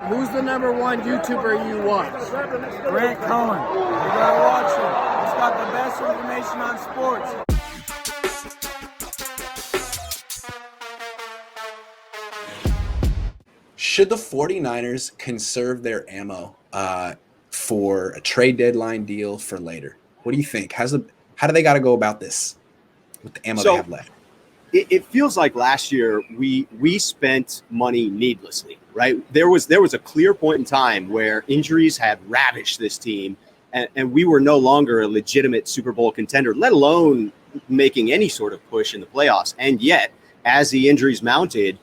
Who's the number one YouTuber you watch? Grant Cohn. You gotta watch him. He's got the best information on sports. Should the 49ers conserve their ammo for a trade deadline deal for later? What do you think? How do they got to go about this with the ammo they have left? It feels like last year we spent money needlessly, right? There was a clear point in time where injuries had ravaged this team, and we were no longer a legitimate Super Bowl contender, let alone making any sort of push in the playoffs. And yet, as the injuries mounted,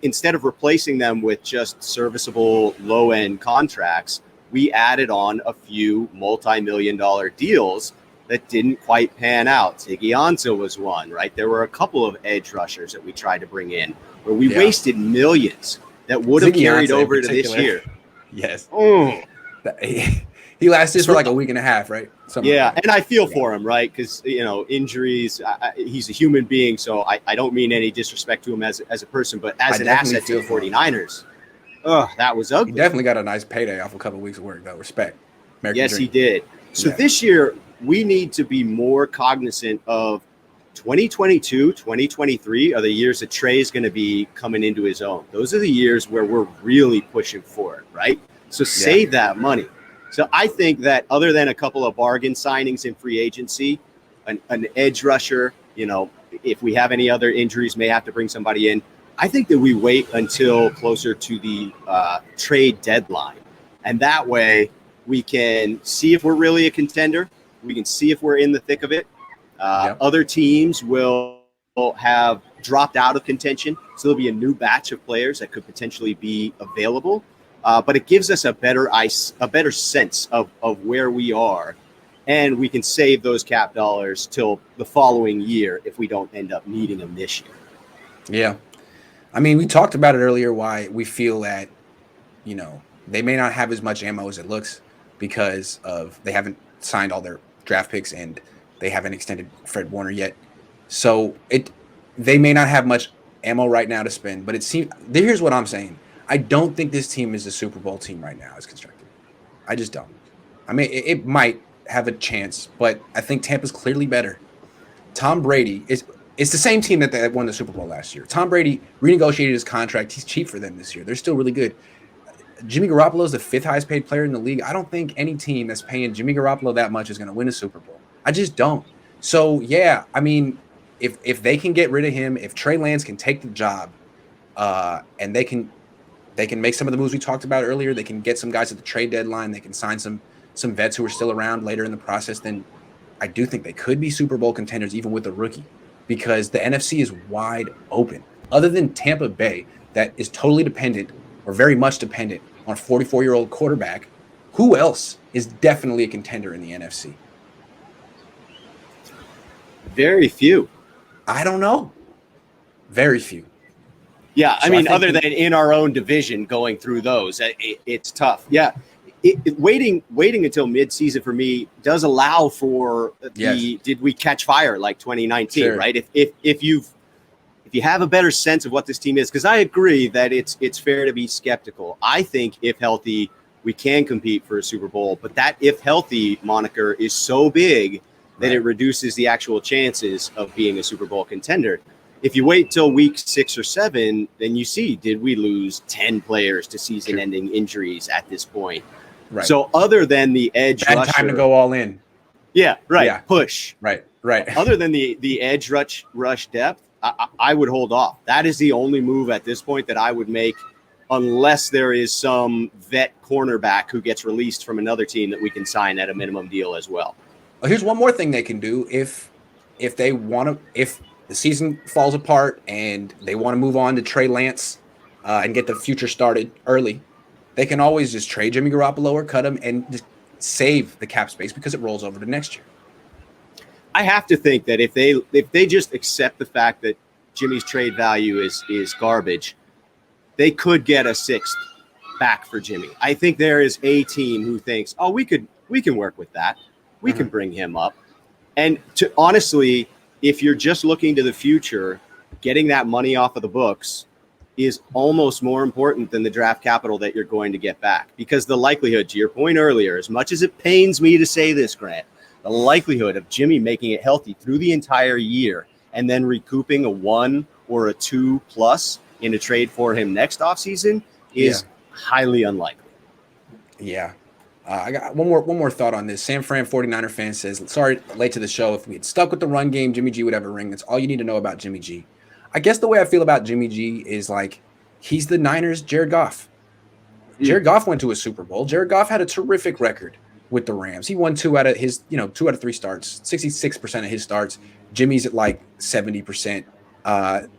instead of replacing them with just serviceable low-end contracts, we added on a few multi-million-dollar deals that didn't quite pan out. Ziggy Ansah was one, right? There were a couple of edge rushers that we tried to bring in where we wasted millions that would have carried over to this year. Yes. He lasted for like a week and a half, right? Something like and I feel for him, right? Because, injuries, he's a human being, so I don't mean any disrespect to him as a person, but as an asset to the 49ers, that was ugly. He definitely got a nice payday off a couple of weeks of work, though. Respect. American dream. He did. So this year, we need to be more cognizant of 2022, 2023 are the years that Trey is going to be coming into his own. Those are the years where we're really pushing for it, right? So save that money. So I think that other than a couple of bargain signings in free agency, an edge rusher, if we have any other injuries, may have to bring somebody in. I think that we wait until closer to the trade deadline. And that way we can see if we're really a contender. We can see if we're in the thick of it. Other teams will have dropped out of contention. So there'll be a new batch of players that could potentially be available. But it gives us a better sense of where we are. And we can save those cap dollars till the following year if we don't end up needing them this year. Yeah. I mean, we talked about it earlier, why we feel that, they may not have as much ammo as it looks because they haven't signed all their draft picks and they haven't extended Fred Warner yet. So they may not have much ammo right now to spend, but here's what I'm saying. I don't think this team is a Super Bowl team right now as constructed. I just don't. I mean, it might have a chance, but I think Tampa's clearly better. Tom Brady it's the same team that won the Super Bowl last year. Tom Brady renegotiated his contract. He's cheap for them this year. They're still really good. Jimmy Garoppolo is the 5th highest paid player in the league. I don't think any team that's paying Jimmy Garoppolo that much is going to win a Super Bowl. I just don't. So, I mean, if they can get rid of him, if Trey Lance can take the job, and they can make some of the moves we talked about earlier, they can get some guys at the trade deadline, they can sign some vets who are still around later in the process, then I do think they could be Super Bowl contenders even with a rookie, because the NFC is wide open. Other than Tampa Bay, that is totally dependent or very much dependent on a 44-year-old quarterback, who else is definitely a contender in the NFC? Very few. I don't know. Very few. Yeah, I mean, other than in our own division going through those, it's tough. Yeah, waiting until midseason for me does allow for did we catch fire like 2019, right? If you have a better sense of what this team is, because I agree that it's fair to be skeptical. I think if healthy, we can compete for a Super Bowl, but that if healthy moniker is so big that it reduces the actual chances of being a Super Bowl contender. If you wait till week 6 or 7, then you see, did we lose 10 players to season-ending injuries at this point? Right. So other than the edge rusher, time to go all in. Yeah, right. Yeah. Push. Right. Other than the edge rush depth, I would hold off. That is the only move at this point that I would make, unless there is some vet cornerback who gets released from another team that we can sign at a minimum deal as well. Well, here's one more thing they can do if they want to. If the season falls apart and they want to move on to Trey Lance and get the future started early, they can always just trade Jimmy Garoppolo or cut him and just save the cap space because it rolls over to next year. I have to think that if they just accept the fact that Jimmy's trade value is garbage, they could get a 6th back for Jimmy. I think there is a team who thinks, we can work with that. We can bring him up. And honestly, if you're just looking to the future, getting that money off of the books is almost more important than the draft capital that you're going to get back. Because the likelihood, to your point earlier, as much as it pains me to say this, Grant, the likelihood of Jimmy making it healthy through the entire year and then recouping a 1 or a 2+ in a trade for him next offseason is highly unlikely. Yeah. I got one more thought on this. San Fran 49er fan says, sorry, late to the show. If we had stuck with the run game, Jimmy G would have a ring. That's all you need to know about Jimmy G. I guess the way I feel about Jimmy G is like he's the Niners' Jared Goff. Jared Goff went to a Super Bowl. Jared Goff had a terrific record with the Rams. He won 2 out of 3 starts, 66% of his starts. Jimmy's at like 70%.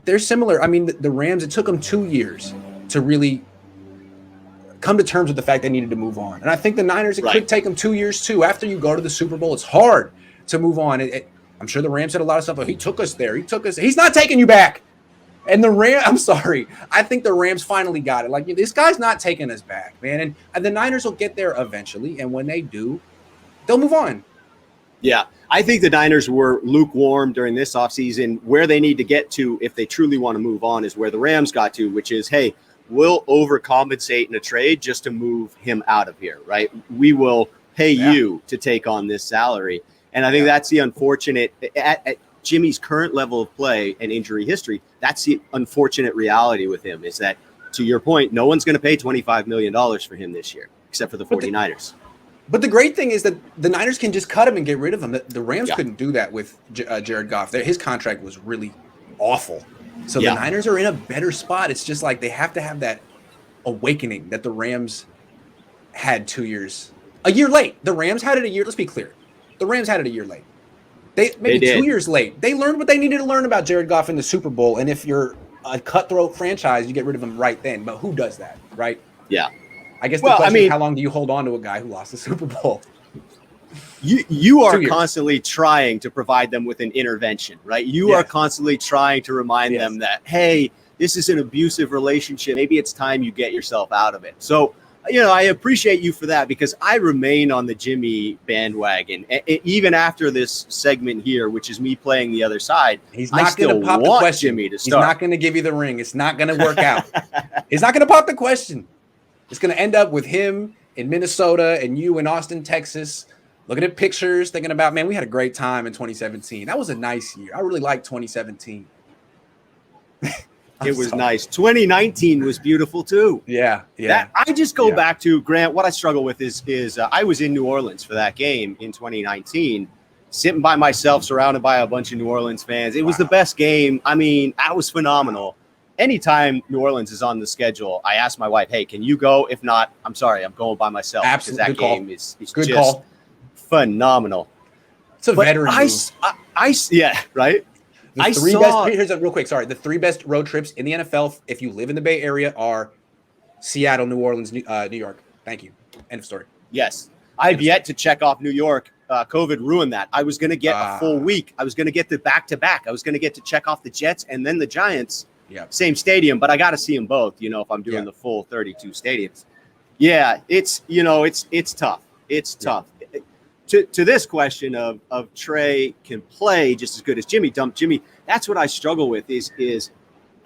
They're similar. I mean, the Rams, it took them 2 years to really come to terms with the fact they needed to move on. And I think the Niners, it could take them 2 years too. After you go to the Super Bowl, it's hard to move on. I'm sure the Rams had a lot of stuff, but he took us there. He's not taking you back. And I'm sorry. I think the Rams finally got it. Like, this guy's not taking us back, man. And the Niners will get there eventually. And when they do, they'll move on. Yeah. I think the Niners were lukewarm during this offseason. Where they need to get to if they truly want to move on is where the Rams got to, which is, hey, we'll overcompensate in a trade just to move him out of here, right? We will pay you to take on this salary. And I think that's the unfortunate at Jimmy's current level of play and injury history. That's the unfortunate reality with him is that, to your point, no one's going to pay $25 million for him this year, except for the 49ers. But the great thing is that the Niners can just cut him and get rid of him. The Rams couldn't do that with Jared Goff. His contract was really awful. So the Niners are in a better spot. It's just like they have to have that awakening that the Rams had 2 years. A year late. The Rams had it a year. Let's be clear. The Rams had it a year late. They 2 years late. They learned what they needed to learn about Jared Goff in the Super Bowl. And if you're a cutthroat franchise, you get rid of him right then. But who does that, right? Yeah. I guess the question is, how long do you hold on to a guy who lost the Super Bowl? You are constantly trying to provide them with an intervention, right? You are constantly trying to remind them that, hey, this is an abusive relationship. Maybe it's time you get yourself out of it. So, I appreciate you for that because I remain on the Jimmy bandwagon. Even after this segment here, which is me playing the other side, he's not going to pop the question. Jimmy to start. He's not going to give you the ring. It's not going to work out. He's not going to pop the question. It's going to end up with him in Minnesota and you in Austin, Texas, looking at pictures, thinking about, man, we had a great time in 2017. That was a nice year. I really liked 2017. It was nice. 2019 was beautiful too. Yeah. I just go back to, Grant, what I struggle with is I was in New Orleans for that game in 2019, sitting by myself, surrounded by a bunch of New Orleans fans. It was the best game. I mean, that was phenomenal. Anytime New Orleans is on the schedule, I ask my wife, hey, can you go? If not, I'm sorry, I'm going by myself. Absolutely. Because that game is good just call. Phenomenal. It's a veteran move. Right? Here's a real quick. Sorry. The 3 best road trips in the NFL, if you live in the Bay Area, are Seattle, New Orleans, New York. Thank you. End of story. Yes. I've yet to check off New York. COVID ruined that. I was going to get a full week. I was going to get the back-to-back. I was going to get to check off the Jets and then the Giants. Yeah. Same stadium, but I got to see them both, if I'm doing the full 32 stadiums. Yeah, it's tough. It's tough. To this question of Trey can play just as good as Jimmy, that's what I struggle with is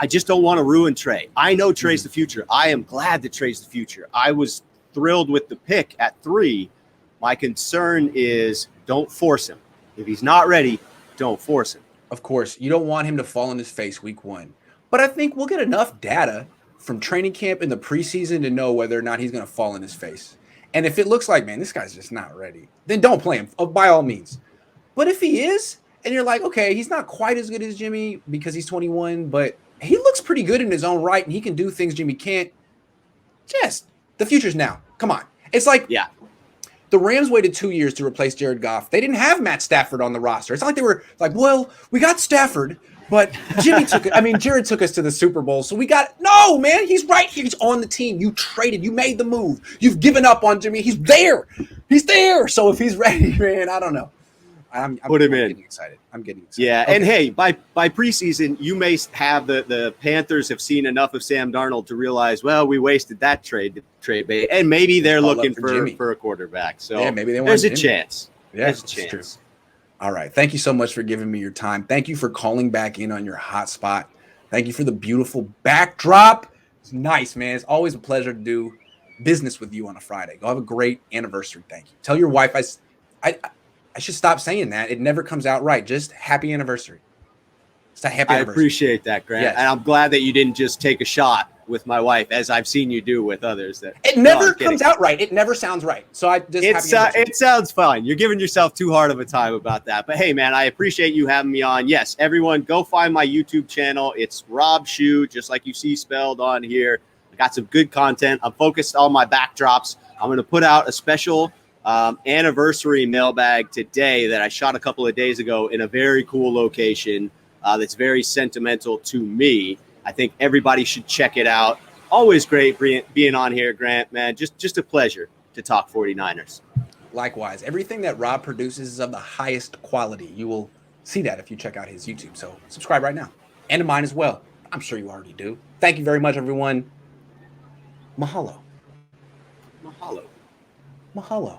I just don't want to ruin Trey. I know Trey's the future. I am glad that Trey's the future. I was thrilled with the pick at 3. My concern is don't force him. If he's not ready, don't force him. Of course, you don't want him to fall on his face week 1. But I think we'll get enough data from training camp in the preseason to know whether or not he's going to fall on his face. And if it looks like, man, this guy's just not ready, then don't play him by all means. But if he is, and you're like, okay, he's not quite as good as Jimmy because he's 21, but he looks pretty good in his own right and he can do things Jimmy can't. Just the future's now. Come on. It's like, the Rams waited 2 years to replace Jared Goff. They didn't have Matt Stafford on the roster. It's not like they were like, well, we got Stafford, but Jared took us to the Super Bowl. So no, man, he's right here. He's on the team. You traded. You made the move. You've given up on Jimmy. He's there. So if he's ready, man, I don't know. I'm getting excited. Yeah, okay. And hey, by preseason, you may have the Panthers have seen enough of Sam Darnold to realize, well, we wasted that trade bait, and maybe they're looking for a quarterback. So maybe they want there's Jimmy. A chance. Yeah, there's a chance. True. All right. Thank you so much for giving me your time. Thank you for calling back in on your hot spot. Thank you for the beautiful backdrop. It's nice, man. It's always a pleasure to do business with you on a Friday. Go have a great anniversary. Thank you. Tell your wife I should stop saying that. It never comes out right. Just happy anniversary. It's a happy I anniversary. appreciate that, Grant. Yes. And I'm glad that you didn't just take a shot with my wife, as I've seen you do with others. That It never comes out right. It never sounds right. So I just it sounds fine. You're giving yourself too hard of a time about that. But hey, man, I appreciate you having me on. Yes, everyone, go find my YouTube channel. It's Rob Shu, just like you see spelled on here. I got some good content. I'm focused on my backdrops. I'm going to put out a special anniversary mailbag today that I shot a couple of days ago in a very cool location that's very sentimental to me. I think everybody should check it out. Always great being on here, Grant, man. Just a pleasure to talk 49ers. Likewise, everything that Rob produces is of the highest quality. You will see that if you check out his YouTube. So subscribe right now. And to mine as well. I'm sure you already do. Thank you very much, everyone. Mahalo. Mahalo. Mahalo.